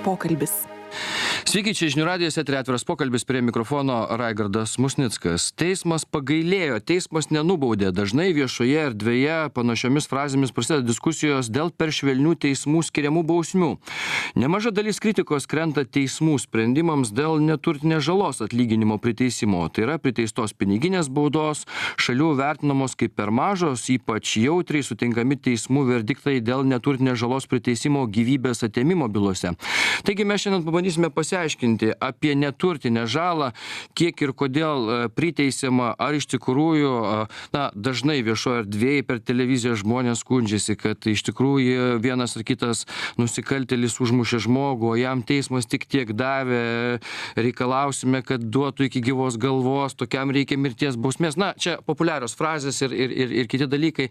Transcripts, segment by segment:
pokalbis. Sveiki, čia Žinių radijas, eteryje atviras pokalbis, prie mikrofono Raigardas Musnickas. Teismas pagailėjo, teismas nenubaudė. Dažnai viešoje erdvėje panašiomis frazėmis prasideda diskusijos dėl per švelnių teismų skiriamų bausmių. Nemaža dalis kritikos krenta teismų sprendimams dėl neturtinės žalos atlyginimo priteisimo. Tai yra priteistos piniginės baudos, šalių vertinamos kaip per mažos, ypač jautriai sutinkami teismų verdiktai dėl neturtinės žalos priteisimo gyvybės atėmimo bylose. Taigi mes šiandien pabandysime pasiaiškinti apie neturtinę žalą, kiek ir kodėl priteisiama, ar iš tikrųjų, dažnai viešoje erdvėje per televiziją žmonės skundžiasi, kad iš tikrųjų vienas ar kitas nusikaltėlis užmušė žmogų, o jam teismas tik tiek davė, reikalausime, kad duotų iki gyvos galvos, tokiam reikia mirties bausmės. Čia populiarios frazės ir kiti dalykai.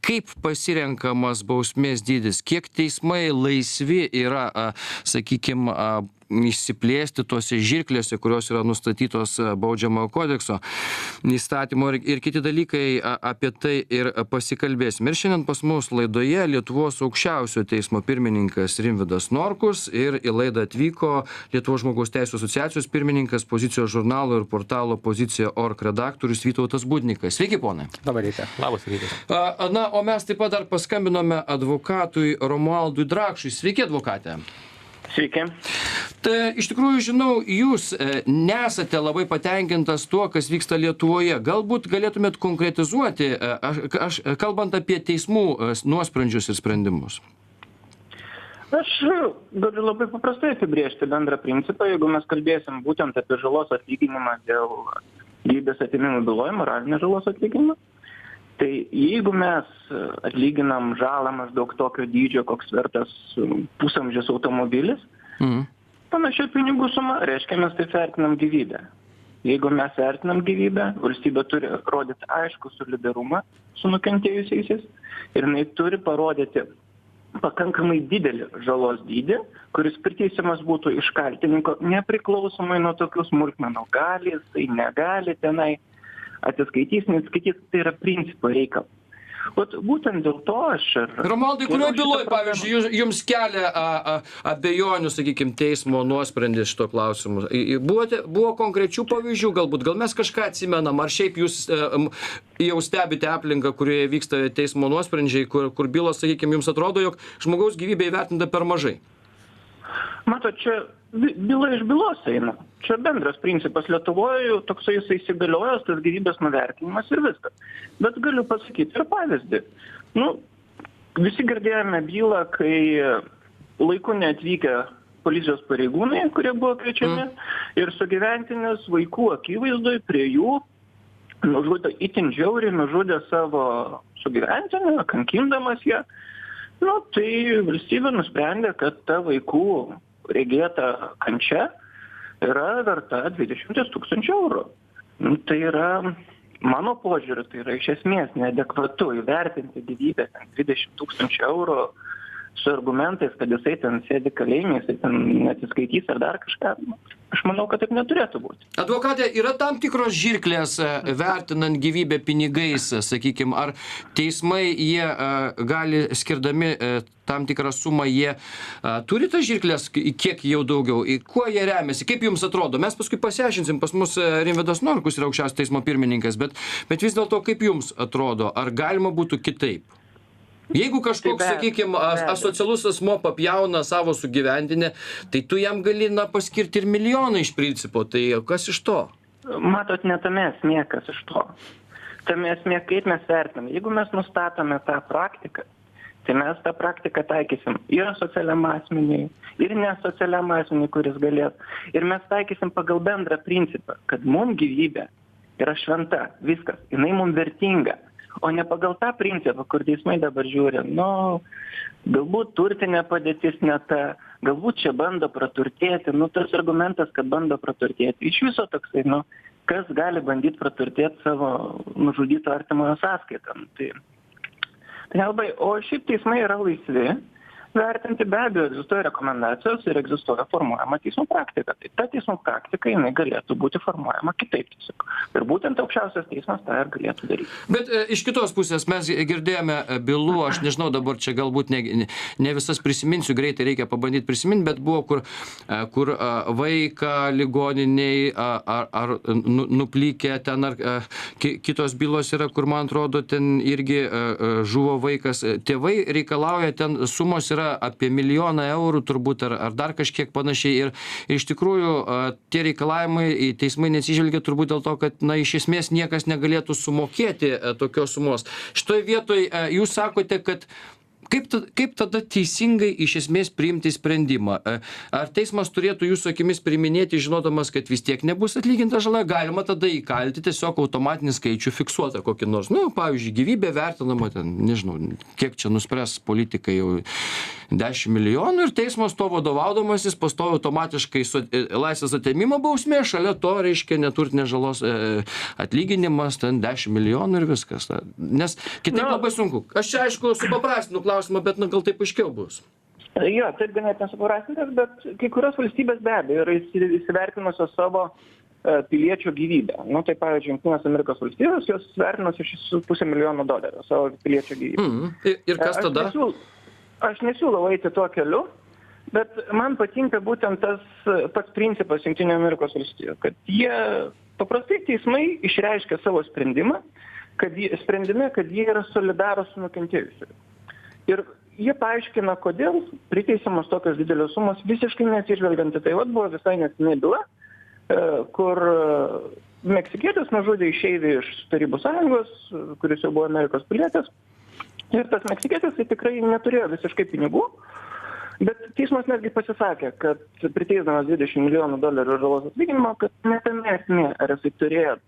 Kaip pasirenkamas bausmės dydis, kiek teismai laisvi yra, sakykime, išsiplėsti tose žirklėse, kurios yra nustatytos baudžiamojo kodekso įstatymo ir kiti dalykai, apie tai ir pasikalbėsim. Ir šiandien pas mus laidoje Lietuvos aukščiausiojo teismo pirmininkas Rimvydas Norkus ir į laidą atvyko Lietuvos žmogaus teisių asociacijos pirmininkas, Pozicijos žurnalo ir portalo Pozicija.org redaktorius Vytautas Budnikas. Sveiki, ponai. Labą rytą. Labas rytas. O mes taip pat dar paskambinome advokatui Romualdui Drakšui. Sveiki, advokate. Sveiki. Tai iš tikrųjų, žinau, jūs nesate labai patenkintas tuo, kas vyksta Lietuvoje. Galbūt galėtumėt konkretizuoti, kalbant apie teismų nuosprendžius ir sprendimus. Aš galiu labai paprastai apibrėžti bendrą principą, jeigu mes kalbėsim būtent apie žalos atlyginimą dėl gyvybės atėmimo byloj, moralinės žalos atlyginimą. Tai jeigu mes atlyginam žalą maždaug tokio dydžio, koks vertas pusamžis automobilis, panašiai pinigų suma, reiškia, mes taip vertinam gyvybę. Jeigu mes vertinam gyvybę, valstybė turi rodyti aišku solidarumą su nukentėjusiaisiais ir jinai turi parodyti pakankamai didelį žalos dydį, kuris priteisiamas būtų iš kaltininko nepriklausomai nuo tokių smulkmenų. Gali, jisai negali tenai. Atsiskaitys, neatskaitys, tai yra principo reikalas. Būtent dėl to aš ir... Romualdai, kurioje byloje, pavyzdžiui, jums kelia abejonių, sakykime, teismo nuosprendis šito klausimu? Buvo konkrečių pavyzdžių galbūt? Gal mes kažką atsimenam? Ar šiaip jūs jau stebite aplinką, kurioje vyksta teismo nuosprendžiai, kur bylos, sakykime, jums atrodo, jog žmogaus gyvybė įvertinta per mažai? Matot, čia byla iš bylos eina. Čia bendras principas Lietuvoje, toksai jisai įsigaliojęs, tas gyvybės nuvertinimas ir viskas. Bet galiu pasakyti ir pavyzdį. Visi girdėjome bylą, kai laiku neatvykę policijos pareigūnai, kurie buvo kviečiami, ir sugyventinis vaikų akivaizdoj prie jų nužudė, itin žiauriai nužudė savo sugyventinį, kankindamas ją. Tai valstybė nusprendė, kad ta vaikų regėta kančia yra verta 20 000 eurų. Tai yra, mano požiūriu, tai yra iš esmės neadekvatu įvertinti gyvybę 20 000 eurų su argumentais, kad jisai ten sėdi kalėjime, jisai ten neatsiskaitys ar dar kažką. Aš manau, kad taip neturėtų būti. Advokate, yra tam tikros žirklės vertinant gyvybę pinigais, sakykime, ar teismai jie gali skirdami tam tikrą sumą, jie turi tas žirklės, kiek jau daugiau, kuo jie remiasi, kaip jums atrodo? Mes paskui pasiaiškinsim, pas mus Rimvydas Norkus yra aukščiausio teismo pirmininkas, bet vis dėlto kaip jums atrodo, ar galima būtų kitaip? Jeigu kažkoks, sakykime, asocialus asmuo papjauna savo sugyventinę, tai tu jam gali paskirti ir milijoną iš principo, tai kas iš to? Matot, ne tame esmė, kas iš to. Tame esmė, kaip mes vertiname. Jeigu mes nustatome tą praktiką, tai mes tą praktiką taikysim ir asocialiam asmeniui, ir nesocialiam asmeniui, kuris galės. Ir mes taikysim pagal bendrą principą, kad mums gyvybė yra šventa, viskas, jinai mums vertinga. O ne pagal tą principą, kur teismai dabar žiūri, galbūt turtinė padėtis ne ta, galbūt čia bando praturtėti, tas argumentas, kad bando praturtėti. Iš viso toksai, kas gali bandyti praturtėti savo nužudyto artimojo sąskaitą. Tai nelabai, o šiaip teismai yra laisvi vertinti, be abejo, egzistuoja rekomendacijos ir egzistuoja formuojama teismo praktika. Tai ta teismo praktika, jinai galėtų būti formuojama kitaip tiesiog. Ir būtent aukščiausias teismas tą ir galėtų daryti. Bet iš kitos pusės mes girdėjome bylų, aš nežinau dabar čia galbūt ne visas prisiminsiu, greitai reikia pabandyti prisiminti, bet buvo, kur vaiką ligoniniai ar nuplykę ten, ar kitos bylos yra, kur man atrodo ten irgi žuvo vaikas. Tėvai reikalauja, ten sumos yra apie 1 milijoną eurų turbūt ar dar kažkiek panašiai. Ir iš tikrųjų tie reikalavimai teismai neatsižvelgia turbūt dėl to, kad iš esmės niekas negalėtų sumokėti tokios sumos. Šitoj vietoj jūs sakote, kad kaip tada teisingai iš esmės priimti sprendimą? Ar teismas turėtų jūsų akimis priiminėti, žinodamas, kad vis tiek nebus atlyginta žala, galima tada įkalti tiesiog automatinį skaičių fiksuotą kokį nors, pavyzdžiui, gyvybė vertinama ten, nežinau, kiek čia nuspręs politikai jau 10 milijonų ir teismas to vadovaudamasis pastovi automatiškai laisvės atėmimo bausmė, šalia to reiškia neturtinės žalos atlyginimas, ten 10 milijonų ir viskas. Nes kitaip labai sunku. Aš čia aišku supaprastinu klausimą, bet gal taip aiškiau bus. Jo, taip ganėtinai supaprastintas, bet kai kurios valstybės be abejo yra įsivertinusios savo piliečių gyvybę. Tai pavyzdžiui, Jungtinės Amerikos valstijos, jos vertinusi $6,5 milijono savo piliečių gyvybę. Ir kas tada? Aš nesiūlau eiti tuo keliu, bet man patinka būtent tas pats principas Jungtinių Amerikos valstijų, kad jie paprastai teismai išreiškia savo sprendimą, kad jie yra solidarūs su nukentėjusiu. Ir jie paaiškina, kodėl priteisiamos tokios didelės sumos visiškai neatsižvelgiant į tai. Buvo visai nesenai byla, kur meksikietis nužudė išeivį iš Tarybų Sąjungos, kuris jau buvo Amerikos pilietis. Ir tas meksikietis tai tikrai neturėjo visiškai pinigų, bet teismas netgi pasisakė, kad priteisdamas $20 milijonų žalos atlyginimo, kad netame esmė, ar jisai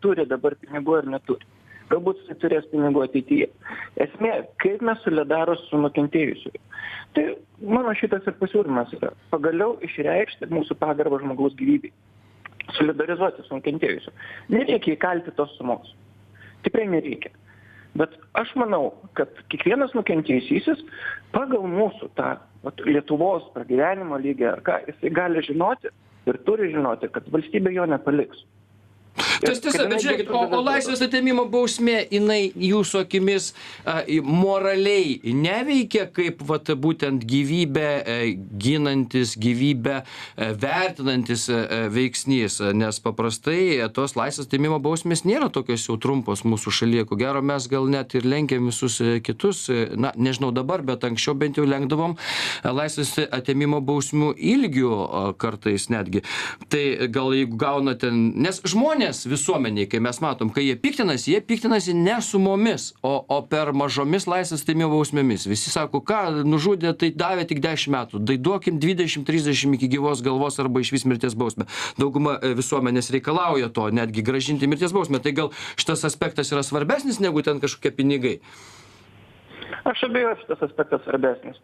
turi dabar pinigų ar neturi. Galbūt jisai turės pinigų ateityje. Esmė, kaip mes solidarūs su nukentėjusiu. Tai mano šitas ir pasiūlymas yra pagaliau išreikšti mūsų pagarbą žmogaus gyvybei. Solidarizuoti su nukentėjusiu. Nereikia įkalti tos sumos. Tikrai nereikia. Bet aš manau, kad kiekvienas nukentėjusysis pagal mūsų tą Lietuvos pragyvenimo lygį ar ką, jisai gali žinoti ir turi žinoti, kad valstybė jo nepaliks. Tas tiesa, bet žiūrėkit, o laisvės atėmimo bausmė, jinai jūsų akimis moraliai neveikia kaip būtent gyvybę ginantis, gyvybę vertinantis veiksnys, nes paprastai tos laisvės atėmimo bausmės nėra tokios jau trumpos mūsų šalyje. Ko gero mes gal net ir lenkiam visus kitus, nežinau dabar, bet anksčiau bent jau lenkdavom laisvės atėmimo bausmių ilgių kartais netgi. Tai gal jeigu gauna ten, nes žmonės visuomeniai, kai mes matom, kai jie piktinasi ne su mumis, o per mažomis laisvės atėmimo bausmėmis. Visi sako, ką nužudė, tai davė tik 10 metų, tai duokim 20-30 iki gyvos galvos arba išvis mirties bausmę. Dauguma visuomenės reikalauja to, netgi grąžinti mirties bausmę. Tai gal šitas aspektas yra svarbesnis negu ten kažkokie pinigai? Aš abejoju, šitas aspektas svarbesnis.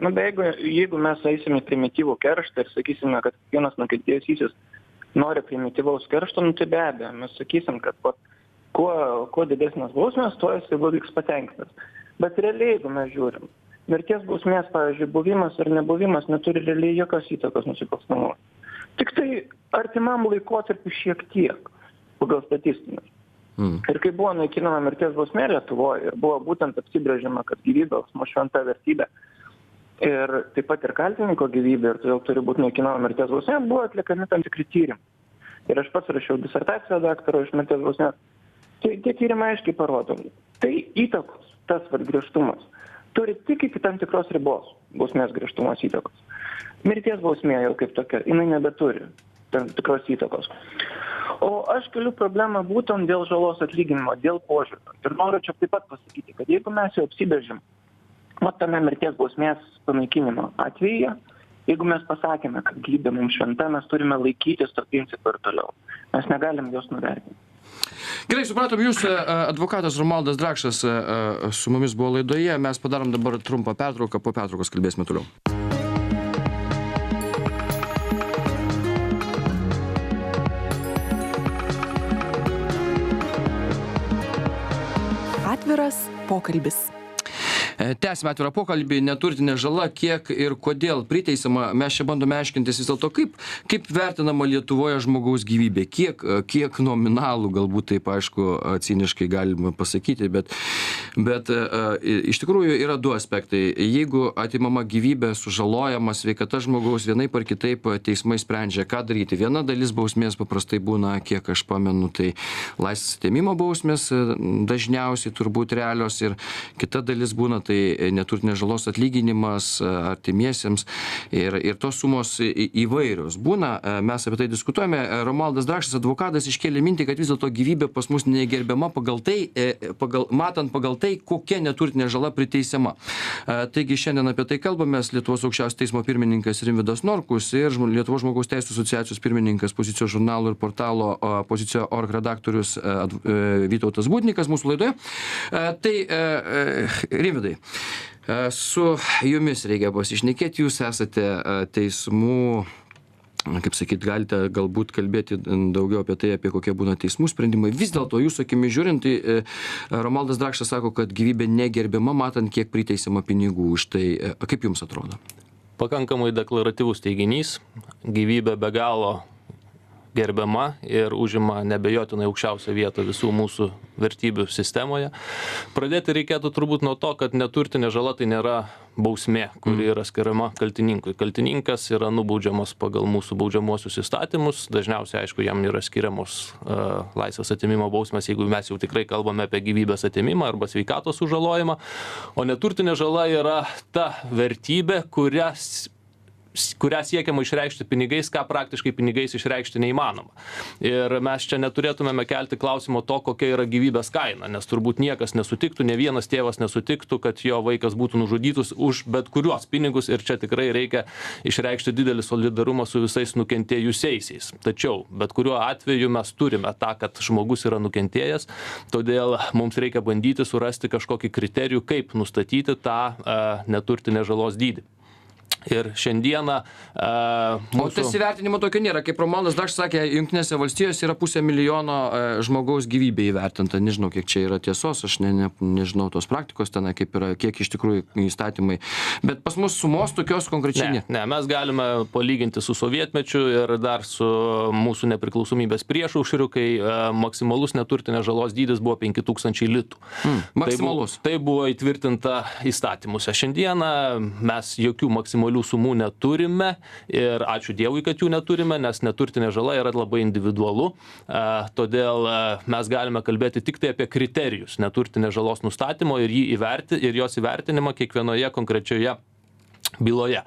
Jeigu mes eisime primityvų kerštą ir sakysime, kad vienas nukentėjusysis nori primityvaus keršto, tai be abejo, mes sakysim, kad kuo didesnės bausmės, tuo jisai liks patenkintas. Bet realiai, jeigu mes žiūrim, mirties bausmės, pavyzdžiui, buvimas ar nebuvimas neturi realiai jokios įtakos nusikalstamumui. Tik tai artimam laikotarpiu šiek tiek, pagal statistinis. Ir kai buvo naikinama mirties bausmė Lietuvoje ir buvo būtent apsibrėžiama, kad gyvybė šventa vertybė, ir taip pat ir kaltininko gyvybė, ir todėl turi būti naikinama mirties bausmė, buvo atliekami tam tikri tyrimai. Ir aš pats rašiau disertaciją daktaro iš mirties bausmės. Tai tie tyrimai aiškiai parodo. Tai įtakos, tas griežtumas, turi tik iki tam tikros ribos bausmės griežtumas įtakos. Mirties bausmė jau kaip tokia, jinai nebeturi tam tikros įtakos. O aš keliu problemą būtent dėl žalos atlyginimo, dėl požiūrio. Ir noriu čia taip pat pasakyti, kad jeigu mes jau apsibrėžim tame mirties bausmės panaikinimo atveju, jeigu mes pasakėme, kad gyvybė mums šventa, mes turime laikytis to principo ir toliau. Mes negalim jos nuvertinti. Gerai, supratom, jūs advokatas Romualdas Drakšas su mumis buvo laidoje. Mes padarom dabar trumpą pertrauką, po pertraukos kalbėsime toliau. Atviras pokalbis. Tęsime atvirą pokalbį, neturtinė žala, kiek ir kodėl priteisama. Mes čia bandome aiškintis vis dėlto, kaip vertinama Lietuvoje žmogaus gyvybė, kiek nominalų, galbūt taip aišku, ciniškai galima pasakyti, bet iš tikrųjų yra du aspektai. Jeigu atimama gyvybė, sužalojama sveikata žmogaus, vienaip ar kitaip teismai sprendžia, ką daryti. Viena dalis bausmės paprastai būna, kiek aš pamenu, tai laisvės atėmimo bausmės dažniausiai turbūt realios, ir kita dalis būna tai neturtinės žalos atlyginimas artimiesiems, ir tos sumos įvairios būna. Mes apie tai diskutuojame. Romualdas Drakšas, advokatas, iškėlė mintį, kad vis dėlto gyvybė pas mus negerbiama matant pagal tai, kokia neturtinė žala priteisiama. Taigi šiandien apie tai kalbamės. Lietuvos aukščiausio teismo pirmininkas Rimvydas Norkus ir Lietuvos žmogaus teisių asociacijos pirmininkas, Pozicijos žurnalo ir portalo Pozicija.org redaktorius Vytautas Budnikas mūsų laidoje. Tai Rimvydai, su jumis reikia pasišnekėti, jūs esate teismų, kaip sakyt, galite galbūt kalbėti daugiau apie tai, apie kokie būna teismų sprendimai. Vis dėlto jūsų akimis žiūrint, Romualdas Drakšas sako, kad gyvybė negerbiama, matant, kiek priteisiama pinigų už tai. Kaip jums atrodo? Pakankamai deklaratyvus teiginys, gyvybė be galo gerbiama ir užima nebejotinai aukščiausią vietą visų mūsų vertybių sistemoje. Pradėti reikėtų turbūt nuo to, kad neturtinė žala tai nėra bausmė, kuri yra skiriama kaltininkui. Kaltininkas yra nubaudžiamas pagal mūsų baudžiamuosius įstatymus. Dažniausiai, aišku, jam yra skiriamos laisvės atėmimo bausmės, jeigu mes jau tikrai kalbame apie gyvybės atėmimą arba sveikatos sužalojimą. O neturtinė žala yra ta vertybė, kurią siekiama išreikšti pinigais, ką praktiškai pinigais išreikšti neįmanoma. Ir mes čia neturėtumėme kelti klausimo to, kokia yra gyvybės kaina, nes turbūt niekas nesutiktų, ne vienas tėvas nesutiktų, kad jo vaikas būtų nužudytus už bet kuriuos pinigus, ir čia tikrai reikia išreikšti didelį solidarumą su visais nukentėjusiaisiais. Tačiau bet kuriuo atveju mes turime tą, kad žmogus yra nukentėjęs, todėl mums reikia bandyti surasti kažkokį kriterijų, kaip nustatyti tą neturtinę žalos dydį. Ir šiandieną O tas įvertinimo tokio nėra. Kaip Romualdas Drakšas sakė, Jungtinėse valstijose yra 500 000 žmogaus gyvybė įvertinta. Nežinau, kiek čia yra tiesos, aš nežinau tos praktikos ten, kiek iš tikrųjų įstatymai. Bet pas mus sumos tokios konkrečiai ne. Mes galime palyginti su sovietmečiu ir dar su mūsų nepriklausomybės priešaušriu, kai maksimalus neturtinės žalos dydis buvo 5000 litų. Maksimalus. Tai buvo įtvirtinta įstatymuose. Šiandieną mes jokių maksimalių sumų neturime ir ačiū Dievui, kad jų neturime, nes neturtinė žala yra labai individualu. Todėl mes galime kalbėti tik tai apie kriterijus neturtinės žalos nustatymo ir jos įvertinimą kiekvienoje konkrečioje byloje.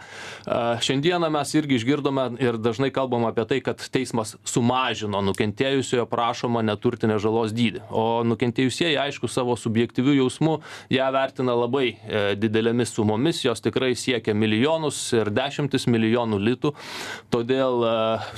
Šiandieną mes irgi išgirdome ir dažnai kalbam apie tai, kad teismas sumažino nukentėjusiojo prašomą neturtinę žalos dydį. O nukentėjusieji, aišku, savo subjektyvių jausmų ją vertina labai didelėmis sumomis, jos tikrai siekia milijonus ir dešimtis milijonų litų. Todėl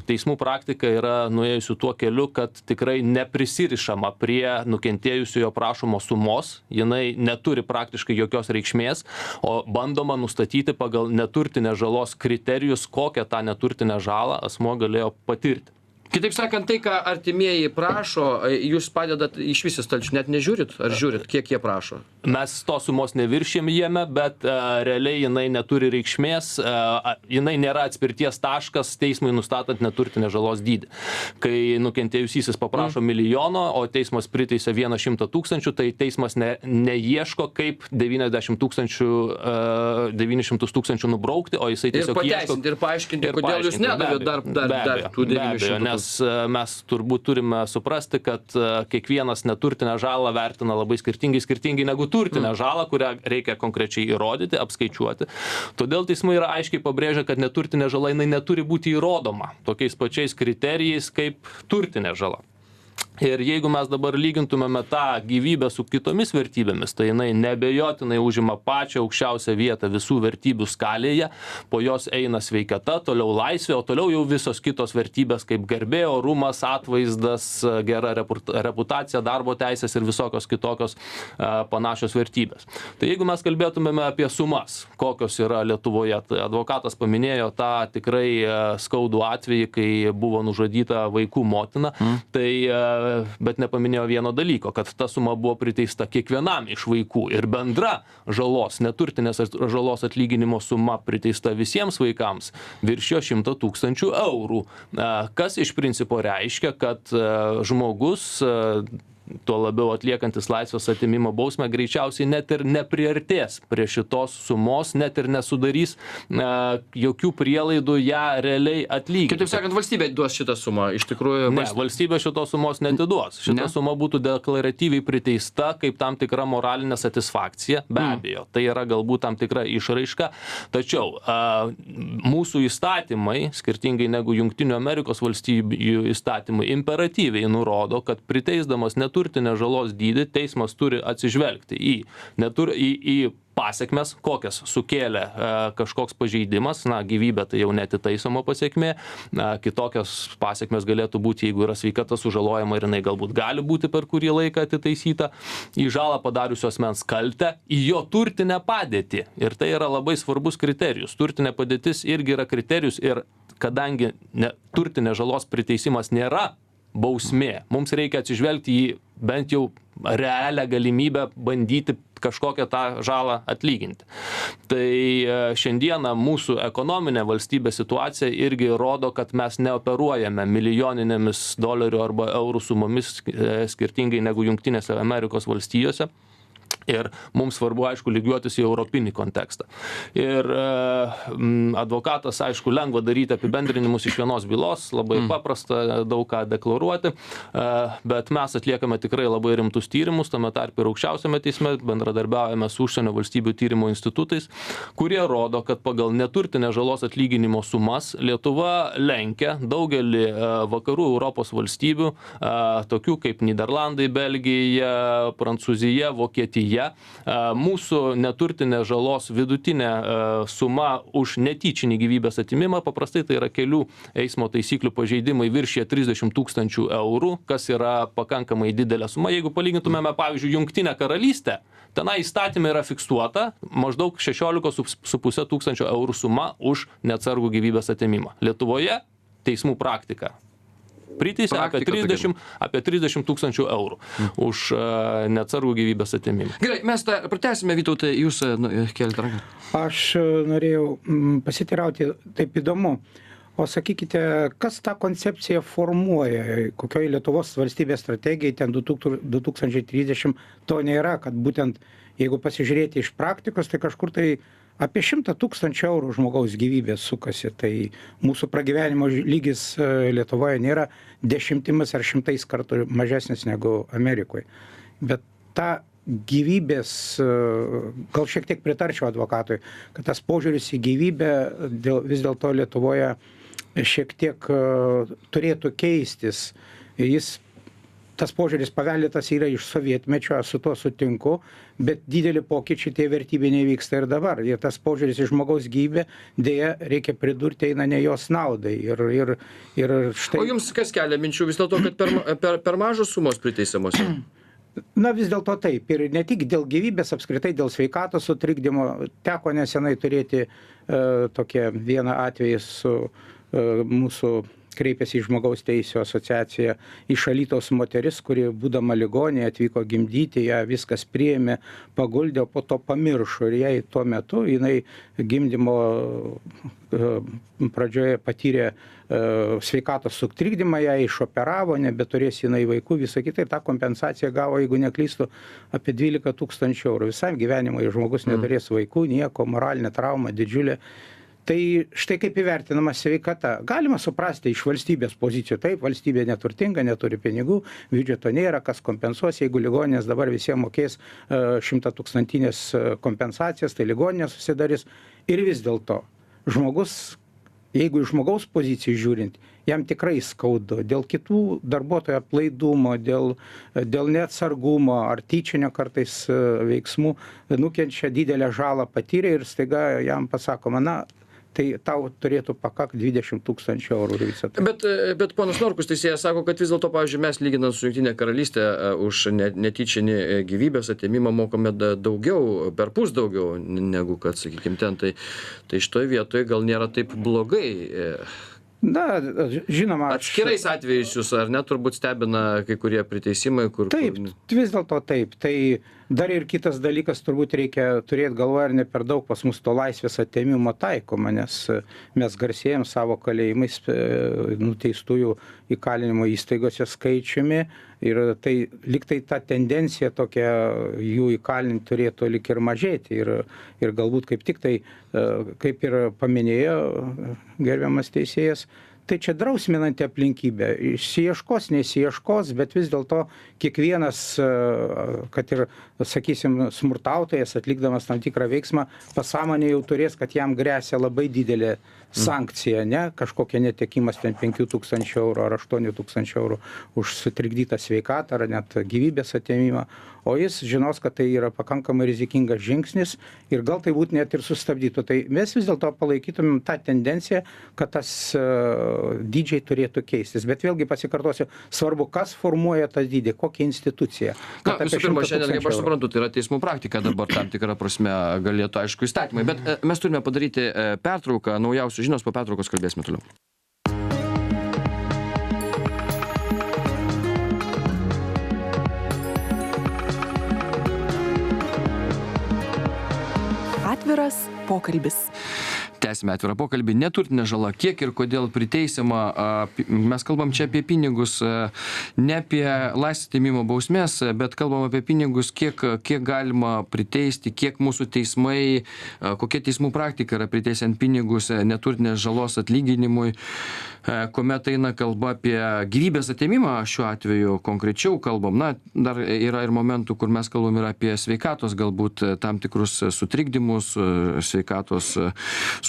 teismų praktika yra nuėjusi tuo keliu, kad tikrai neprisirišama prie nukentėjusiojo prašomo sumos, jinai neturi praktiškai jokios reikšmės, o bandoma nustatyti pagal neturtinės žalos kriterijus, kokią tą neturtinę žalą asmuo galėjo patirti. Kitaip sakant, tai, ką artimieji prašo, jūs padedat iš visų stalčių, net nežiūrit, ar žiūrit, kiek jie prašo? Mes tos sumos neviršėm jame, bet realiai jinai neturi reikšmės, jinai nėra atspirties taškas teismui nustatant neturtinę žalos dydį. Kai nukentėjusysis paprašo milijono, o teismas priteisė 100 000, tai teismas neieško, kaip 900 000 nubraukti, o jisai tiesiog ieško. Ir paaiškinti, kodėl jūs nedavėt dar tų 900 000. Nes mes turbūt turime suprasti, kad kiekvienas neturtinę žalą vertina labai skirtingai negu turtinę žalą, kurią reikia konkrečiai įrodyti, apskaičiuoti. Todėl teismai yra aiškiai pabrėžę, kad neturtinė žala jinai neturi būti įrodoma tokiais pačiais kriterijais kaip turtinė žala. Ir jeigu mes dabar lygintumėme tą gyvybę su kitomis vertybėmis, tai jinai nebejotinai užima pačią aukščiausią vietą visų vertybių skalėje, po jos eina sveikata, toliau laisvė, o toliau jau visos kitos vertybės kaip garbė, orumas, atvaizdas, gera reputacija, darbo teisės ir visokios kitokios panašios vertybės. Tai jeigu mes kalbėtumėme apie sumas, kokios yra Lietuvoje, tai advokatas paminėjo tą tikrai skaudų atvejį, kai buvo nužudyta vaikų motina, tai bet nepaminėjo vieno dalyko, kad ta suma buvo priteista kiekvienam iš vaikų ir bendra žalos, neturtinės žalos atlyginimo suma priteista visiems vaikams viršijo 100 000 eurų, kas iš principo reiškia, kad žmogus tuo labiau atliekantis laisvės atėmimo bausmę greičiausiai net ir nepriartės prie šitos sumos, net ir nesudarys jokių prielaidų ją realiai atlyginti. Kitaip sakant, valstybė duos šitą sumą, iš tikrųjų... Ne, valstybė šitos sumos netiduos. Šita suma būtų deklaratyviai priteista kaip tam tikra moralinė satisfakcija, be abejo. Tai yra galbūt tam tikra išraiška. Tačiau mūsų įstatymai, skirtingai negu Jungtinių Amerikos valstybių įstatymai, imperatyviai nurodo, kad priteisdamas neturtinę žalos dydį, teismas turi atsižvelgti į pasiekmes, kokias sukėlė kažkoks pažeidimas, gyvybė tai jau netitaisoma pasiekmė, kitokios pasiekmes galėtų būti, jeigu yra sveikata sužalojama ir jinai galbūt gali būti per kurį laiką atitaisyta, į žalą padariusio asmens kaltę, į jo turtinę padėtį. Ir tai yra labai svarbus kriterijus. Turtinė padėtis irgi yra kriterijus ir kadangi turtinė žalos priteisimas nėra bausmė, mums reikia atsižvelgti į bent jau realią galimybę bandyti kažkokią tą žalą atlyginti. Tai šiandieną mūsų ekonominė valstybės situacija irgi rodo, kad mes neoperuojame milijoninėmis dolerių arba eurų sumomis skirtingai negu Jungtinėse Amerikos valstijose. Ir mums svarbu, aišku, lygiuotis į europinį kontekstą. Ir advokatas, aišku, lengva daryti apibendrinimus iš vienos bylos, labai paprasta daug ką deklaruoti, bet mes atliekame tikrai labai rimtus tyrimus, tame tarpe ir aukščiausiame teisme, bendradarbiaujame su užsienio valstybių tyrimo institutais, kurie rodo, kad pagal neturtinę žalos atlyginimo sumas Lietuva lenkia daugelį vakarų Europos valstybių, tokių kaip Nyderlandai, Belgija, Prancūzija, Vokietija. Mūsų neturtinė žalos vidutinė suma už netyčinį gyvybės atimimą, paprastai tai yra kelių eismo taisyklių pažeidimai viršė 30 000 eurų, kas yra pakankamai didelė suma. Jeigu palygintumėme, pavyzdžiui, Jungtinę karalystę, tenai įstatymė yra fiksuota maždaug 16,5 tūkstančio eurų suma už neatsargų gyvybės atimimą. Lietuvoje teismų praktika priteisė apie 30 000 eurų už neatsargų gyvybės atėmimą. Gerai, mes pratęsime, Vytautai, jūs kelite ranką. Aš norėjau pasitirauti, taip įdomu. O sakykite, kas tą koncepciją formuoja, kokioje Lietuvos valstybės strategijai ten 2030 to nėra, kad būtent, jeigu pasižiūrėti iš praktikos, tai kažkur tai apie 100 000 eurų žmogaus gyvybės sukasi. Tai mūsų pragyvenimo lygis Lietuvoje nėra 10 ar 100 kartų mažesnis negu Amerikoje. Bet ta gyvybės, gal šiek tiek pritarčiau advokatui, kad tas požiūris į gyvybę vis dėlto Lietuvoje šiek tiek turėtų keistis. Tas požiūris paveldėtas yra iš sovietmečio, aš su tuo sutinku, bet dideli pokyčiai tie vertybiniai vyksta ir dabar. Ir tas požiūris į žmogaus gyvybę, dėja, reikia pridurti, eina ne jos naudai. Ir štai... O jums kas kelia minčių vis dėlto, kad per mažos sumos priteisiamos? Na, vis dėlto taip. Ir ne tik dėl gyvybės, apskritai dėl sveikatos sutrikdymo. Teko nesenai turėti tokią vieną atvejį su mūsų kreipėsi į žmogaus teisių asociaciją iš Alytaus moteris, kuri būdama ligonėje atvyko gimdyti, ją viskas priėmė, paguldė, o po to pamiršo. Ir jai tuo metu, jinai gimdymo pradžioje patyrė sveikatos sutrikdymą, ją išoperavo, nebeturės jinai vaikų, visą kitą, ir tą kompensaciją gavo, jeigu neklystu, apie 12 000 eurų. Visam gyvenimui žmogus neturės vaikų, nieko, moralinė trauma didžiulė. Tai štai kaip įvertinama sveikata. Galima suprasti iš valstybės pozicijų. Taip, valstybė neturtinga, neturi pinigų, biudžeto nėra, kas kompensuos. Jeigu ligoninės dabar visiems mokės 100 000 kompensacijas, tai ligoninė susidarys. Ir vis dėlto žmogus, jeigu iš žmogaus pozicijų žiūrint, jam tikrai skaudu dėl kitų darbuotojų aplaidumo, dėl neatsargumo ar tyčinio kartais veiksmų, nukenčia didelę žalą patyrė ir staiga jam pasakoma, na, tai tau turėtų pakakti 20 000 eurų ir visą tai. Bet ponas Norkus teisėjas sako, kad vis dėlto, pavyzdžiui, mes lyginant su Jungtinė karalystė už netyčinį gyvybės atėmimą mokame daugiau, perpus daugiau negu kad, sakykime, ten. Tai šitoj vietoje gal nėra taip blogai. Na, žinoma, Atskirais atvejais jūs, ar ne, turbūt stebina kai kurie priteisimai, kur... Taip, vis dėlto taip. Tai dar ir kitas dalykas, turbūt reikia turėti galvoje, ar ne per daug pas mus to laisvės atėmimo taikoma, nes mes garsėjam savo kalėjimais nuteistųjų įkalinimo įstaigose skaičiumi ir tai liktai ta tendencija tokia jų įkalinti turėtų lik ir mažėti ir galbūt kaip tik tai, kaip ir paminėjo gerbiamas teisėjas, tai čia drausminanti aplinkybė. Išsiieškos, neišsiieškos, bet vis dėlto kiekvienas, kad ir, sakysim, smurtautojas atlikdamas tam tikrą veiksmą, pasąmonė jau turės, kad jam gresia labai didelė sankcija, ne? Kažkokia netekimas ten 5 000 eurų ar 8 000 eurų už sutrikdytą sveikatą ar net gyvybės atėmimą. O jis žinos, kad tai yra pakankamai rizikingas žingsnis ir gal tai būt net ir sustabdytų. Tai mes vis dėlto palaikytumėm tą tendenciją, kad tas dydžiai turėtų keistis. Bet vėlgi pasikartosiu, svarbu, kas formuoja tą dydį, kokia institucija. Na, visų pirma, šiandien, kaip aš suprantu, tai yra teismų praktika dabar tam tikrą prasme galėtų, aišku, įstatymai. Bet mes turime padaryti pertrauką, naujausios žinios, po pertraukos kalbėsime toliau. Atviras pokalbis. Tęsime atvirą pokalbį. Neturtinė žala. Kiek ir kodėl priteisiama? Mes kalbam čia apie pinigus, ne apie laisvės atėmimo bausmės, bet kalbam apie pinigus, kiek galima priteisti, kiek mūsų teismai, kokia teismų praktika yra priteisiant pinigus neturtinės žalos atlyginimui, kuomet eina kalba apie gyvybės atėmimą, šiuo atveju konkrečiau kalbam. Na, dar yra ir momentų, kur mes kalbam ir apie sveikatos, galbūt tam tikrus sutrikdymus, sveikatos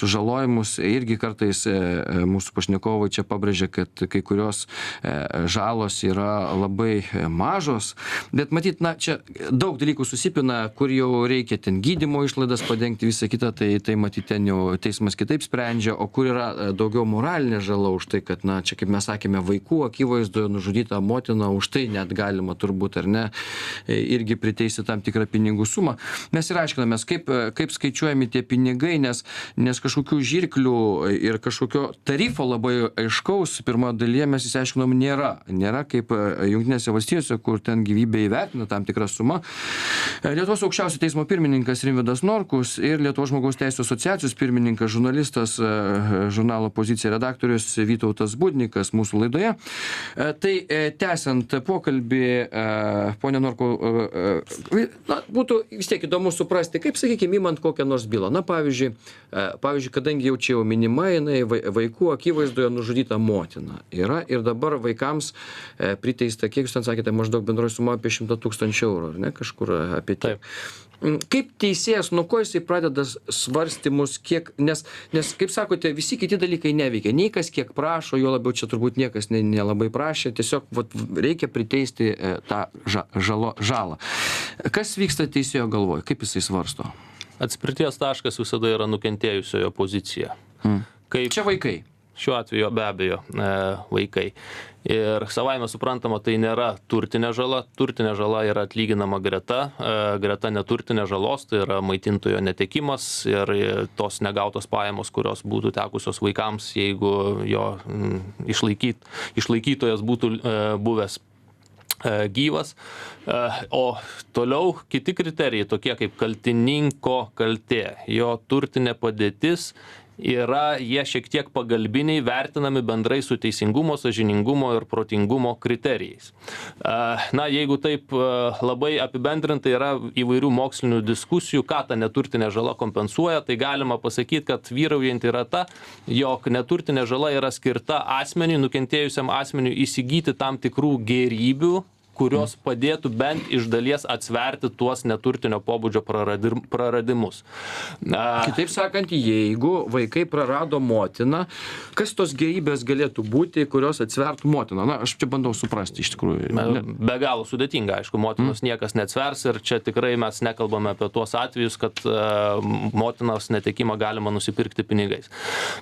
sužalojimus. Irgi kartais mūsų pašnekovai čia pabrėžia, kad kai kurios žalos yra labai mažos, bet matyt, na, čia daug dalykų susipina, kur jau reikia ten gydymo išlaidas padengti, visą kitą, tai matyt, ten jau teismas kitaip sprendžia, o kur yra daugiau moralinė žala už tai, kad, na, čia kaip mes sakėme, vaikų akivaizdoje nužudyta motina, už tai net galima turbūt, ar ne, irgi priteisti tam tikrą pinigų sumą. Mes ir aiškinamės, kaip skaičiuojami tie pinigai, nes kažkokių žirklių ir kažkokio tarifo labai aiškaus pirmoje dalyje mes įsiaiškinom nėra kaip Jungtinėse valstijose, kur ten gyvybė įvertina tam tikrą sumą. Lietuvos aukščiausio teismo pirmininkas Rimvydas Norkus ir Lietuvos žmogaus teisių asociacijos pirmininkas, žurnalistas, žurnalo Pozicija redaktorius Vytautas Budnikas mūsų laidoje. Tai tęsiant pokalbį, ponia Norku, būtų vis tiek įdomu suprasti, kaip, sakykime, imant kokią nors bylą. Na, pavyzdžiui, kadangi jau čia jau minima, jinai vaikų akivaizdoje nužudyta motina yra ir dabar vaikams priteista, kiek jūs ten sakėte, maždaug bendroji suma apie 100 000 eurų, ar ne, kažkur apie tiek. Kaip teisėjas, nuo ko jisai pradeda svarstymus, kiek, nes, kaip sakote, visi kiti dalykai neveikia. Nei kas kiek prašo, jo labiau čia turbūt niekas nelabai prašė, tiesiog reikia priteisti tą žalą. Kas vyksta teisėjo galvoje, kaip jisai svarsto? Atspirties taškas visada yra nukentėjusiojo pozicija. Čia vaikai. Šiuo atveju be abejo vaikai. Ir savaime suprantama, tai nėra turtinė žala. Turtinė žala yra atlyginama greta neturtinė žalos, tai yra maitintojo netekimas ir tos negautos pajamos, kurios būtų tekusios vaikams, jeigu jo išlaikytojas būtų buvęs gyvas. O toliau kiti kriterijai, tokie kaip kaltininko kaltė, jo turtinė padėtis, jie šiek tiek pagalbiniai vertinami bendrai su teisingumo, sąžiningumo ir protingumo kriterijais. Na, jeigu taip labai apibendrintai, yra įvairių mokslinių diskusijų, ką ta neturtinė žala kompensuoja, tai galima pasakyti, kad vyraujanti yra ta, jog neturtinė žala yra skirta asmeniui, nukentėjusiam asmeniui įsigyti tam tikrų gėrybių, kurios padėtų bent iš dalies atsverti tuos neturtinio pobūdžio praradimus. Kitaip sakant, jeigu vaikai prarado motiną, kas tos gėrybės galėtų būti, kurios atsvertų motiną? Na, aš čia bandau suprasti iš tikrųjų. Be galo sudėtinga, aišku, motinos niekas neatsvers ir čia tikrai mes nekalbame apie tuos atvejus, kad motinos netekimą galima nusipirkti pinigais.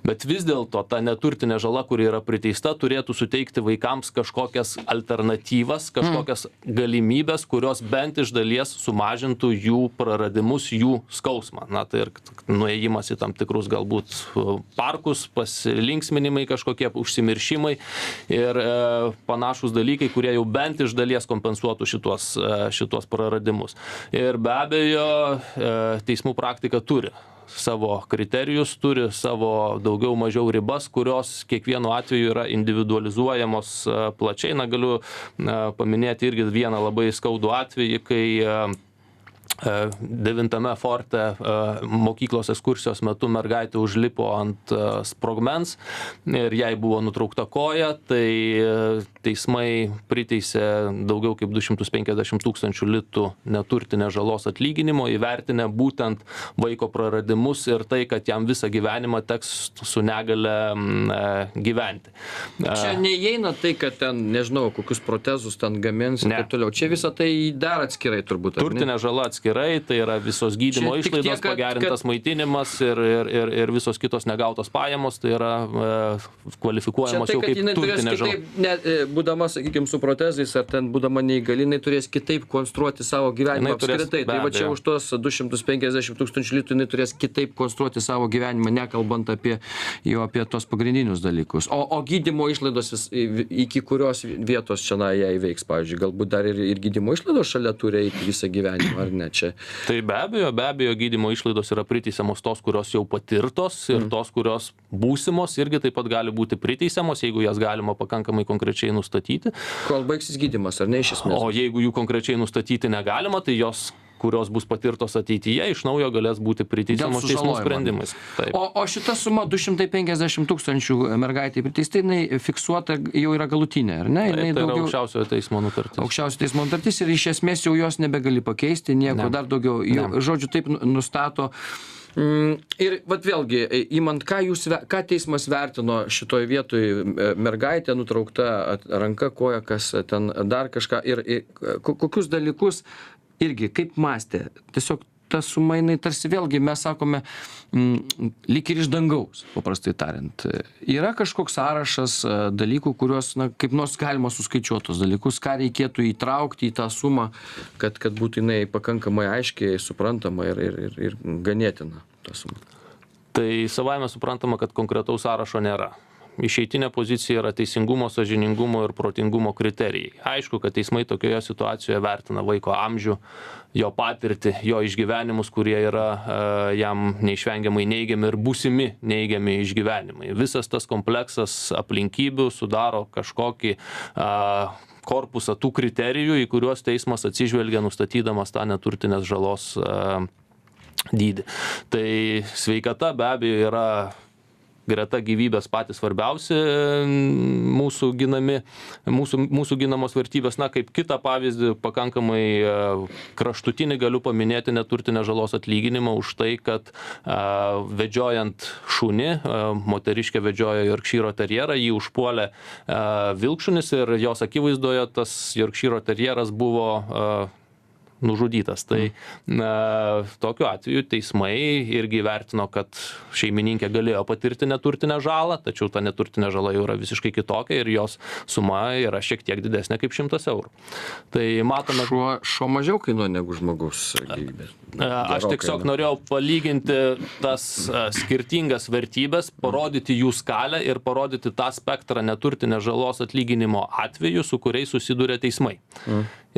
Bet vis dėlto ta neturtinė žala, kuri yra priteista, turėtų suteikti vaikams kažkokias alternatyvas, kažkokias kažkokias galimybės, kurios bent iš dalies sumažintų jų praradimus, jų skausmą. Na, tai ir nuėjimas į tam tikrus galbūt parkus, pasilinksminimai kažkokie, užsimiršimai ir panašus dalykai, kurie jau bent iš dalies kompensuotų šitos praradimus. Ir be abejo, teismų praktika turi savo kriterijus, turi savo daugiau mažiau ribas, kurios kiekvienu atveju yra individualizuojamos plačiai. Na, galiu paminėti irgi vieną labai skaudų atvejį, kai 9 forte mokyklos ekskursijos metu mergaitė užlipo ant sprogmens ir jai buvo nutraukta koja, tai teismai priteisė daugiau kaip 250 000 litų neturtinės žalos atlyginimo, įvertinę būtent vaiko praradimus ir tai, kad jam visą gyvenimą teks su negale gyventi. Čia neįeina tai, kad ten, nežinau, kokius protezus ten gamins ir taip toliau. Čia visą tai dar atskirai turbūt. Turtinė žala atskirai, tai yra visos gydymo išlaidos, pagerintas maitinimas ir visos kitos negautos pajamos, tai yra kvalifikuojamos jau kaip turtinė žala. Būdama, sakykime, su protezais ar ten būdama neįgali, jinai turės kitaip konstruoti savo gyvenimą apskritai. Tai va čia už tos 250 000 litų jinai turės kitaip konstruoti savo gyvenimą, nekalbant apie tos pagrindinius dalykus. O gydymo išlaidos iki kurios vietos čia jai veiks, pavyzdžiui, galbūt dar ir gydymo išlaidos šalia turi eiti visą gyvenimą, ar ne čia? Tai be abejo, gydymo išlaidos yra priteisiamos tos, kurios jau patirtos ir tos, kurios būsimos, irgi taip pat gali būti priteisiamos, jeigu jas galima pakankamai konkrečiai nustatyti. Kol baigsis gydymas, ar ne iš esmės? O jeigu jų konkrečiai nustatyti negalima, tai jos, kurios bus patirtos ateityje, iš naujo galės būti priteisiamos teismų sprendimais. Taip. O šita suma 250 000 mergaitai priteista, jinai fiksuota jau yra galutinė, ar ne? Taip, tai yra aukščiausiojo teismo nutartis. Aukščiausiojo teismo nutartis ir iš esmės jau jos nebegali pakeisti, nieko dar daugiau. Žodžiu, taip nustato. Ir vat vėlgi, imant, ką teismas vertino šitoj vietoj, mergaitė nutraukta ranka, koja, kas ten dar kažką ir kokius dalykus irgi, kaip mąstė, tiesiog ta suma, jinai tarsi vėlgi, mes sakome, lyg ir iš dangaus, paprastai tariant. Yra kažkoks sąrašas dalykų, kuriuos, kaip nors galima suskaičiuoti tos dalykus, ką reikėtų įtraukti į tą sumą, kad būtų jinai pakankamai aiškiai suprantama ir ganėtina ta suma. Tai savaime suprantama, kad konkretaus sąrašo nėra. Išeitinė pozicija yra teisingumo, sąžiningumo ir protingumo kriterijai. Aišku, kad teismai tokioje situacijoje vertina vaiko amžių, jo patirtį, jo išgyvenimus, kurie yra jam neišvengiamai neigiami ir būsimi neigiami išgyvenimai. Visas tas kompleksas aplinkybių sudaro kažkokį korpusą tų kriterijų, į kuriuos teismas atsižvelgia nustatydamas tą neturtinės žalos dydį. Tai sveikata be abejo yra greta gyvybės patys svarbiausi mūsų ginamos vertybės. Na, kaip kitą pavyzdį, pakankamai kraštutinį galiu paminėti neturtinę žalos atlyginimą už tai, kad vedžiojant šunį, moteriškė vedžiojo Yorkshire terjerą, jį užpuolė vilkšunis ir jos akivaizdoje tas Yorkshire terjeras buvo nužudytas. Tai tokiu atveju teismai irgi vertino, kad šeimininkė galėjo patirti neturtinę žalą, tačiau ta neturtinė žala jau yra visiškai kitokia ir jos suma yra šiek tiek didesnė kaip 100 eurų. Tai matome... Šuo mažiau kainuoja negu žmogus gyvybė. Aš tiesiog norėjau palyginti tas skirtingas vertybės, parodyti jų skalę ir parodyti tą spektrą neturtinės žalos atlyginimo atveju, su kuriais susiduria teismai.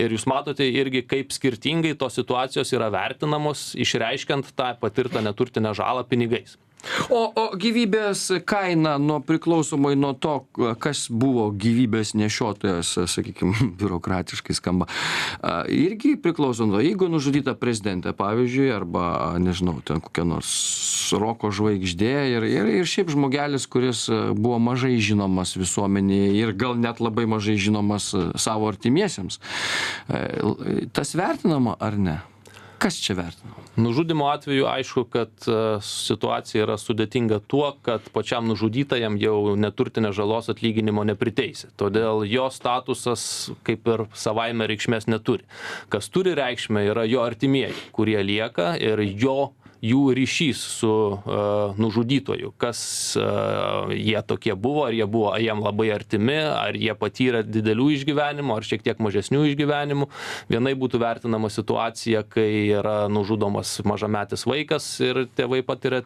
Ir jūs matote irgi, kaip skirtingai tos situacijos yra vertinamos, išreiškiant tą patirtą neturtinę žalą pinigais. O gyvybės kaina priklausomai nuo to, kas buvo gyvybės nešiotojas, sakykime, biurokratiškai skamba, irgi priklauso nuo, jeigu nužudyta prezidentė, pavyzdžiui, arba, nežinau, ten kokia nors roko žvaigždė ir šiaip žmogelis, kuris buvo mažai žinomas visuomenėje ir gal net labai mažai žinomas savo artimiesiems. Tas vertinama ar ne? Kas čia vertina? Nužudimo atveju aišku, kad situacija yra sudėtinga tuo, kad pačiam nužudytajam jau neturtinės žalos atlyginimo nepriteisė. Todėl jo statusas kaip ir savaime reikšmės neturi. Kas turi reikšmę yra jo artimieji, kurie lieka ir jo jų ryšys su nužudytoju, kas jie tokie buvo, ar jiem labai artimi, ar jie patyrė didelių išgyvenimų, ar šiek tiek mažesnių išgyvenimų. Vienai būtų vertinama situacija, kai yra nužudomas mažametis vaikas ir tėvai patiria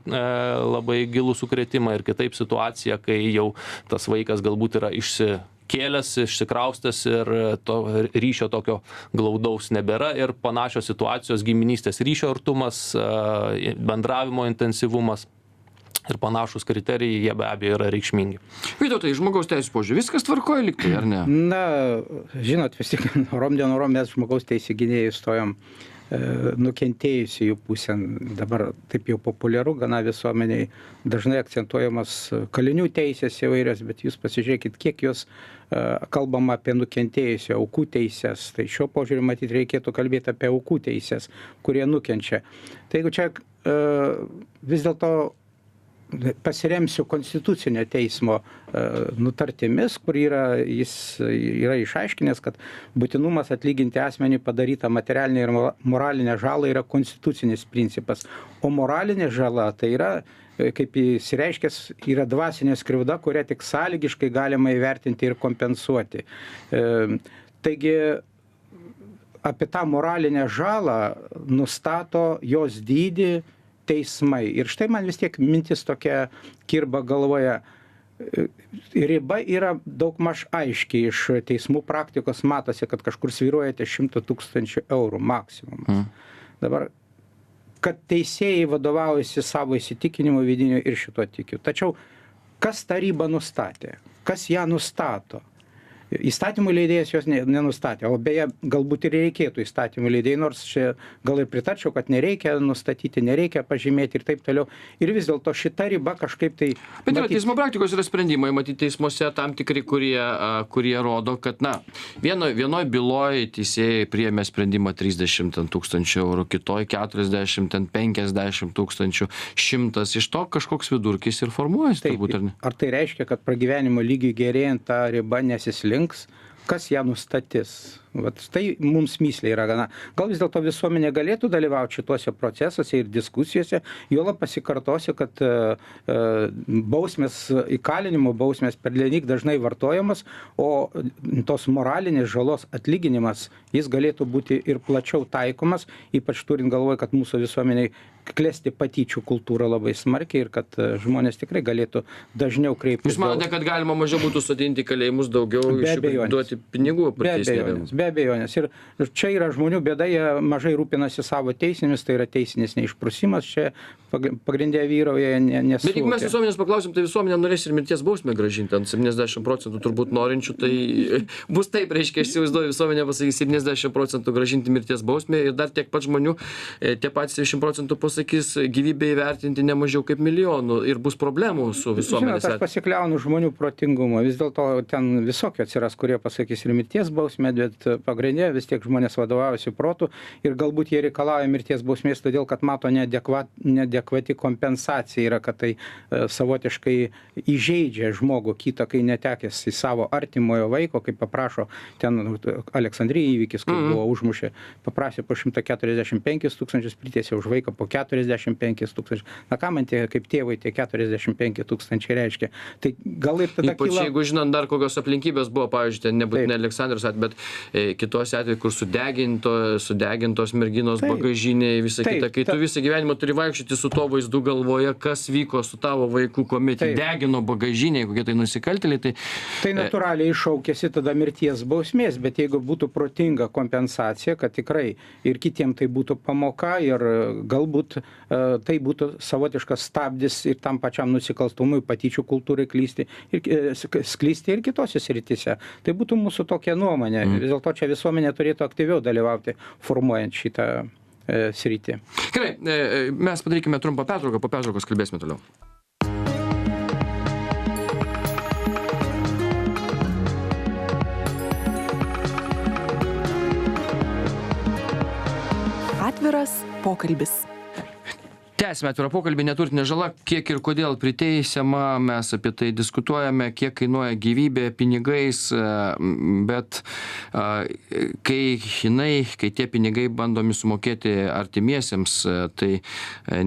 labai gilų sukrėtimą, ir kitaip situacija, kai jau tas vaikas galbūt yra išsikėlęs, išsikraustęs ir to ryšio tokio glaudaus nebėra, ir panašios situacijos, giminystės ryšio artumas, bendravimo intensyvumas ir panašus kriterijai, jie be abejo yra reikšmingi. Vytautai, žmogaus teisų požiūrį, viskas tvarkoja liktai, ar ne? Na, žinot, vis tik norom denorom mes žmogaus teisų gynėjai stojom nukentėjusiųjų pusėn. Dabar taip jau populiaru gana visuomeniai, dažnai akcentuojamas kalinių teisės įvairios, bet jūs pasižiūrėkit, kiek jūs kalbama apie nukentėjusių aukų teisės. Tai šiuo požiūriu matyti reikėtų kalbėti apie aukų teisės, kurie nukenčia. Tai jeigu čia vis dėlto pasiremsiu konstitucinio teismo nutartimis, kur jis yra išaiškinęs, kad būtinumas atlyginti asmenį padarytą materialinę ir moralinę žalą yra konstitucinis principas. O moralinė žala tai yra, kaip jis reiškęs, yra dvasinė skriauda, kurią tik sąlygiškai galima įvertinti ir kompensuoti. Taigi, apie tą moralinę žalą nustato jos dydį teismai. Ir štai man vis tiek mintis tokia kirba galvoje. Riba yra daugmaž aiškiai iš teismų praktikos, matosi, kad kažkur svyruoja 100 000 eurų maksimumas. Dabar, kad teisėjai vadovaujasi savo įsitikinimu vidiniu ir šito tikiu. Tačiau, kas tą ribą nustatė? Kas ją nustato? Įstatymų leidėjas jos nenustatė, o beje, galbūt ir reikėtų įstatymų leidėjai, nors čia gal ir pritarčiau, kad nereikia nustatyti, nereikia pažymėti ir taip toliau. Ir vis dėlto šita riba kažkaip tai... Bet yra teismo praktikos yra sprendimai, matyti teismuose tam tikri, kurie rodo, kad, na, vienoj byloj teisėjai priėmė sprendimą 30 000 eurų, kitoj 40, 50 000, 100. Iš to kažkoks vidurkis ir formuojasi, turbūt, ar ne? Ar tai reiškia, kad pragyvenimo lygiui gerėjant ta riba nesislinks? Kas ją nustatys? Vat tai mums mįslė yra gana. Gal vis dėlto visuomenė galėtų dalyvauti šituose procesuose ir diskusijose, juolab pasikartosiu, kad bausmės, įkalinimo bausmės pernelyg dažnai vartojamas, o tos moralinės žalos atlyginimas, jis galėtų būti ir plačiau taikomas, ypač turint galvoje, kad mūsų visuomeniai klesti patyčių kultūra labai smarkiai ir kad žmonės tikrai galėtų dažniau kreiptis. Jūs manote, kad galima mažiau būtų sodinti kalėjimus, daugiau duoti pinigų priteisėjams? Be abejonės. Ir čia yra žmonių bėda, jie mažai rūpinasi savo teisėmis, tai yra teisinis neišprusimas, čia pagrindė vyrauja nesuvokia. Bet jeigu mes visuomenės paklausim, tai visuomenė norės ir mirties bausmę grąžinti, ant 70% turbūt norinčių, tai bus taip, reiškia, aš įsivaizduoju, visuomenė pasakys 70% grąžinti mirties bausmę ir dar tiek pat žmonių, tie patys 70% pasakys gyvybę įvertinti ne mažiau kaip milijonų ir bus problemų su visuomenės. Žinot, aš pasikliaunu žmonių protingumo, vis dėlto ten visokio atsiras, kurie pasakys ir mirties bausmę, bet pagrindė vis tiek žmonės vadovaujasi protu ir galbūt jie reikalauja mirties bausmės, todėl kad mato neadekvati kompensacija yra, kad tai savotiškai įžeidžia žmogų kitą, kai netekęs į savo artimojo vaiko, kaip paprašo ten Aleksandrijos įvykis, kai buvo užmušė, paprašė po 145 000, priteisė už vaiką po 45 000. Na ką man tie, kaip tėvai, tie 45 000 reiškia? Tai gal ir tada ypač jeigu žinant dar kokios aplinkybės buvo, pavyzdžiui, nebūtinai Aleksandrijos atveju, bet kitose atveju, kur sudegintos merginos bagažinėje, visa kita, kai tu visą gyvenimą turi vaikščioti su to vaizdu galvoje, kas vyko su tavo vaikų, kuomet degino bagažinėje, kokie tai nusikaltėliai. Tai natūraliai iššaukėsi tada mirties bausmės, bet jeigu būtų protinga kompensacija, kad tikrai ir kitiem tai būtų pamoka ir galbūt tai būtų savotiškas stabdis ir tam pačiam nusikalstumui, patyčių kultūrai sklisti ir kitose srityse. Tai būtų mūsų tokia nuomonė. Vis dėlto čia visuomenė turėtų aktyviau dalyvauti, formuojant šitą sritį. Gerai, mes padarykime trumpą pertrauką, po pertraukos kalbėsime toliau. Atviras pokalbis. Tęsime atvirą pokalbį, neturtinė žala, kiek ir kodėl priteisiama, mes apie tai diskutuojame, kiek kainuoja gyvybė pinigais, bet kai tie pinigai bandomi sumokėti artimiesiems, tai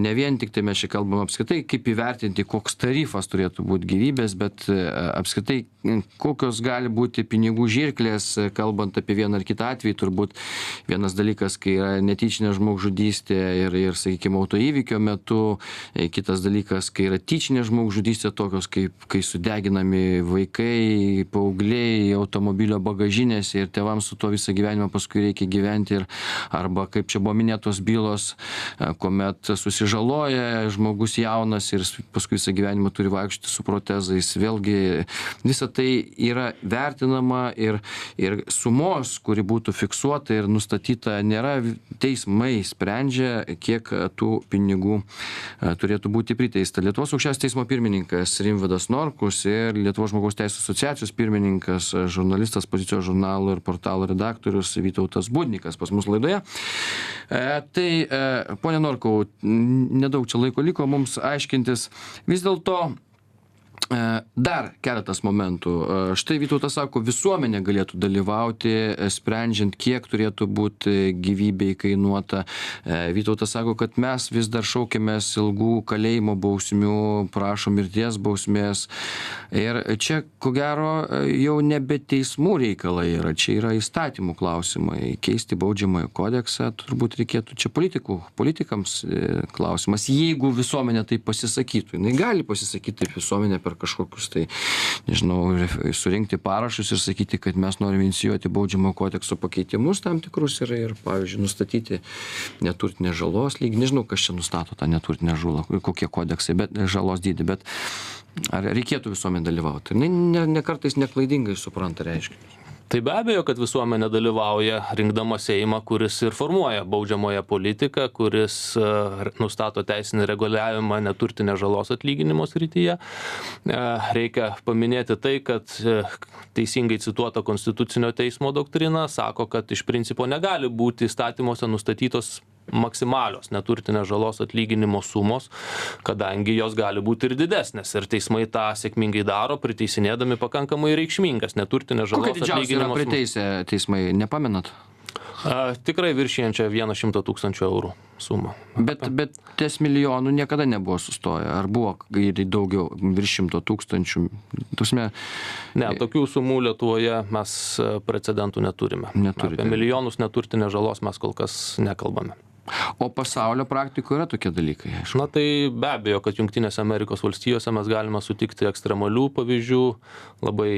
ne vien tik tai mes čia kalbam apskritai, kaip įvertinti, koks tarifas turėtų būti gyvybės, bet apskritai kokios gali būti pinigų žirklės, kalbant apie vieną ar kitą atvejį, turbūt vienas dalykas, kai yra netyčinė žmogžudystė ir sakykime, autoįvykio metu, kitas dalykas, kai yra tyčinė žmogžudystė, tokios kaip kai sudeginami vaikai, paaugliai automobilio bagažinėse ir tėvams su to visą gyvenimą paskui reikia gyventi, arba kaip čia buvo minėtos bylos, kuomet susižaloja žmogus jaunas ir paskui visą gyvenimą turi vaikščioti su protezais. Vėlgi visa tai yra vertinama ir sumos, kuri būtų fiksuota ir nustatyta, nėra, teismai sprendžia, kiek tų pinigų turėtų būti priteista. Lietuvos aukščiausiojo teismo pirmininkas Rimvydas Norkus ir Lietuvos žmogaus teisių asociacijos pirmininkas, žurnalistas, Pozicijos žurnalo ir portalo redaktorius Vytautas Budnikas pas mus laidoje. Pone Norkau, nedaug čia laiko liko mums aiškintis. Vis dėlto dar keletas momentų. Štai Vytautas sako, visuomenė galėtų dalyvauti, sprendžiant, kiek turėtų būti gyvybei kainuota. Vytautas sako, kad mes vis dar šaukėmės ilgų kalėjimo bausmių, prašom mirties bausmės. Ir čia, ko gero, jau nebe teismų reikalai yra, čia yra įstatymų klausimai. Keisti baudžiamąjį kodeksą turbūt reikėtų čia politikams klausimas. Jeigu visuomenė tai pasisakytų, jinai gali pasisakyti taip visuomenė per kažkokius tai, nežinau, surinkti parašus ir sakyti, kad mes norime inicijuoti baudžiamojo kodekso pakeitimus tam tikrus ir pavyzdžiui, nustatyti neturtinės žalos lygį. Nežinau, kas čia nustato tą neturtinę žalą, kokie kodeksai, bet žalos dydį, bet ar reikėtų visuomenė dalyvauti? Ne kartais neklaidingai supranta reiškinius. Tai be abejo, kad visuomenė dalyvauja rinkdama Seimą, kuris ir formuoja baudžiamąją politiką, kuris nustato teisinį reguliavimą neturtinės žalos atlyginimo srityje. Reikia paminėti tai, kad teisingai cituota Konstitucinio teismo doktrina sako, kad iš principo negali būti įstatymuose nustatytos maksimalios neturtinės žalos atlyginimo sumos, kadangi jos gali būti ir didesnės. Ir teismai tą sėkmingai daro, priteisinėdami pakankamai reikšmingas neturtinės žalos atlyginimo sumas. Kokia didžiausia yra priteisę teismai, nepamenat? Tikrai viršijančia 100 000 eurų sumą. Bet ties milijonų niekada nebuvo sustoję. Ar buvo ir daugiau, virš 100 000? Ne, tokių sumų Lietuvoje mes precedentų neturime. Apie milijonus neturtinės žalos mes kol kas nekalbame. O pasaulio praktikoje yra tokie dalykai, aišku. Na tai be abejo, kad Jungtinėse Amerikos valstijose mes galime sutikti ekstremalių pavyzdžių, labai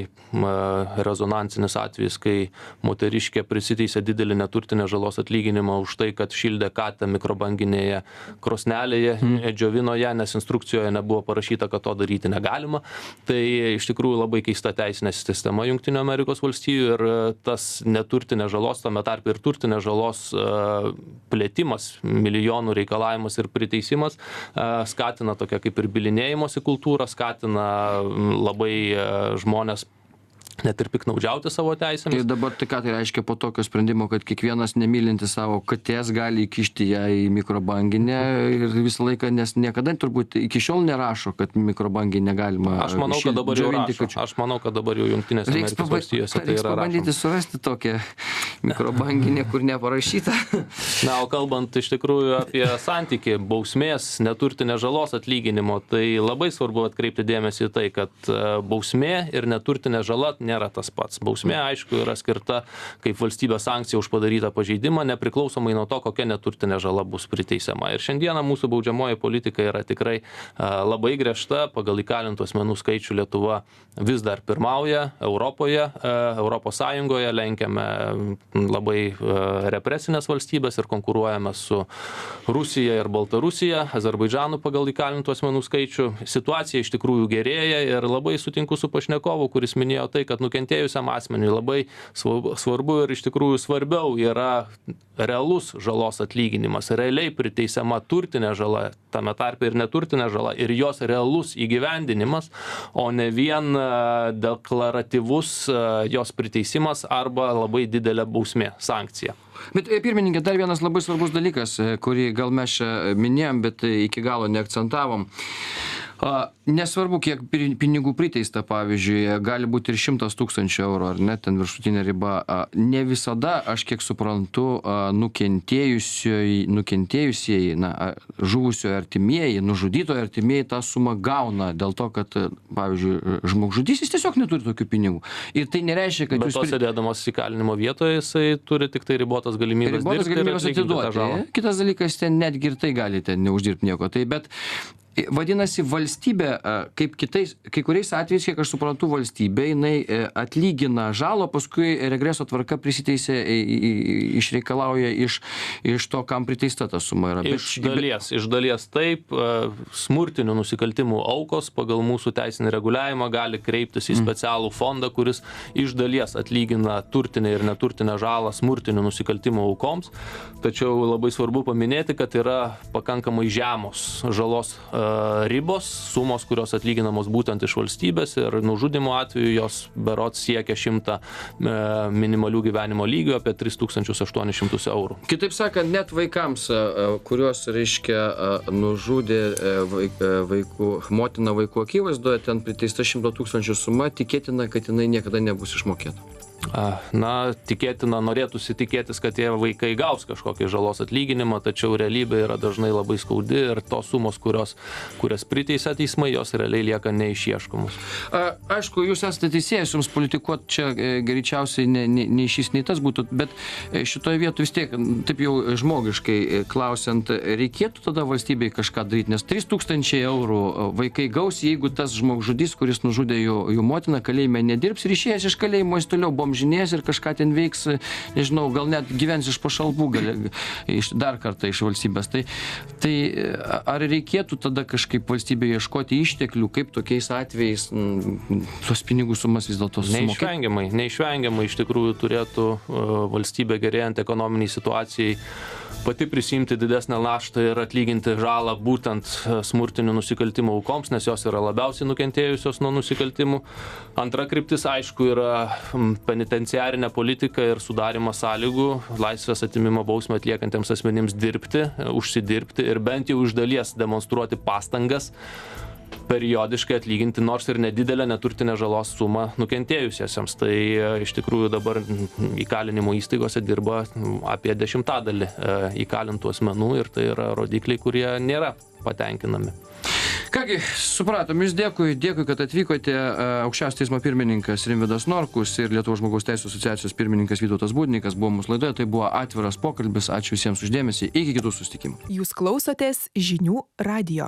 rezonansinis atvejis, kai moteriškė prisiteisė didelį neturtinės žalos atlyginimą už tai, kad šildė katę mikrobanginėje krosnelėje, džiovino ją, nes instrukcijoje nebuvo parašyta, kad to daryti negalima. Tai iš tikrųjų labai keista teisinė sistema Jungtinių Amerikos valstijų ir tas neturtinės žalos, tame tarpe ir turtinės žalos plėtimas, milijonų reikalavimas ir priteisimas skatina tokia kaip ir bylinėjimosi kultūrą, skatina labai žmonės net ir piknaudžiauti savo teisėmis. Ir dabar tai ką tai reiškia po tokio sprendimo, kad kiekvienas nemylintis savo katės gali įkišti ją į mikrobanginę ir visą laiką, nes niekada turbūt iki šiol nerašo, kad mikrobanginę galima. Aš manau, kad dabar jau rašo. Aš manau, kad dabar jau Jungtinėse Amerikos valstijose tai yra rašoma. Reiks pabandyti surasti tokią mikrobanginę, kur neparašyta. Na, o kalbant iš tikrųjų apie santykį bausmės, neturtinės žalos atlyginimo, tai labai svarbu atkreipti dėmesį į tai, kad bausmė ir neturtinė žala nėra tas pats. Bausmė, aišku, yra skirta kaip valstybės sankcija už padarytą pažeidimą, nepriklausomai nuo to, kokia neturtinė žala bus priteisiama. Ir šiandieną mūsų baudžiamoji politika yra tikrai labai griežta. Pagal įkalintų asmenų skaičių Lietuva vis dar pirmauja Europoje, Europos Sąjungoje, lenkiame labai represinės valstybės ir konkuruojame su Rusija ir Baltarusija, Azerbaidžanu pagal įkalintų asmenų skaičių. Situacija iš tikrųjų gerėja ir labai sutinku su pašnekovu, kuris minėjo tai, kad kad nukentėjusiam asmeniui labai svarbu ir iš tikrųjų svarbiau yra realus žalos atlyginimas, realiai priteisiama turtinė žala, tame tarpe ir neturtinė žala, ir jos realus įgyvendinimas, o ne vien deklaratyvus jos priteisimas arba labai didelė bausmė, sankcija. Bet pirmininkė, dar vienas labai svarbus dalykas, kurį gal mes čia minėjom, bet iki galo neakcentavom. Nesvarbu, kiek pinigų priteista, pavyzdžiui, gali būti ir 100 000 eurų, ar ne, ten viršutinė riba. Ne visada, aš kiek suprantu, nukentėjusieji, žuvusiojo artimieji, nužudytojo artimieji tą sumą gauna dėl to, kad, pavyzdžiui, žmogžudys tiesiog neturi tokių pinigų. Ir tai nereiškia, kad Bet jūs... to sėdėdamas įkalinimo vietoje, jisai turi tik tai ribotas galimybės dirbti ir atlyginti tą žalą. Kitas dalykas, ten netgi ir tai galite neuždirbti nieko. Tai bet vadinasi, valstybė, kaip kai kuriais atvejais, kiek aš suprantu, valstybė, jinai atlygina žalą, paskui regreso tvarka prisiteisė, išreikalauja iš to, kam priteista ta suma yra. Iš dalies taip, smurtinių nusikaltimų aukos pagal mūsų teisinį reguliavimą gali kreiptis į specialų fondą, kuris iš dalies atlygina turtinę ir neturtinę žalą smurtinių nusikaltimų aukoms. Tačiau labai svarbu paminėti, kad yra pakankamai žemos žalos ribos, sumos, kurios atlyginamos būtent iš valstybės, ir nužudimo atveju jos berods siekia 100 minimalių gyvenimo lygių, apie 3800 eurų. Kitaip sakant, net vaikams, kuriuos, reiškia, nužudė motina vaikų akivaizdoje, ten priteista 100 000 suma, tikėtina, kad jinai niekada nebus išmokėta. Na, tikėtina, norėtųsi tikėtis, kad tie vaikai gaus kažkokį žalos atlyginimą, tačiau realybė yra dažnai labai skaudi ir tos sumos, kurias priteisia teismai, jos realiai lieka neišieškomos. Aišku, jūs esate teisėjas, jums politikuot čia greičiausiai nei šis, nei tas būtų, bet šitoje vietoje vis tiek, taip jau žmogiškai klausiant, reikėtų tada valstybei kažką daryti, nes 3000 eurų vaikai gaus, jeigu tas žmogžudys, kuris nužudė jų motiną, kalėjime nedirbs ir išėjęs iš kalėjimo, jis toliau bomžinės ir kažką ten veiks, nežinau, gal net gyvens iš pašalpų, dar kartą iš valstybės. Tai ar reikėtų tada kažkaip valstybėje ieškoti išteklių, kaip tokiais atvejais tos pinigų sumas vis dėlto sumokėti? Neišvengiamai iš tikrųjų turėtų valstybė gerėjant ekonominiai situacijai pati prisimti didesnę naštą ir atlyginti žalą būtent smurtinių nusikaltimų aukoms, nes jos yra labiausiai nukentėjusios nuo nusikaltimų. Antra kryptis, aišku, yra penitenciarinė politika ir sudarimas sąlygų laisvės atėmimo bausmę atliekantiems asmenims dirbti, užsidirbti ir bent jau iš dalies demonstruoti pastangas periodiškai atlyginti nors ir nedidelę neturtinę žalos sumą nukentėjusiesiems. Tai iš tikrųjų dabar įkalinimo įstaigose dirba apie 10% įkalintų asmenų ir tai yra rodikliai, kurie nėra patenkinami. Kągi, supratom, jūs dėkui, kad atvykote. Aukščiausio teismo pirmininkas Rimvydas Norkus ir Lietuvos žmogaus teisių asociacijos pirmininkas Vytautas Budnikas buvo mūsų laidoje. Tai buvo atviras pokalbis. Ačiū visiems už dėmesį. Iki kitų susitikimų. Jūs klausotės žinių radijo.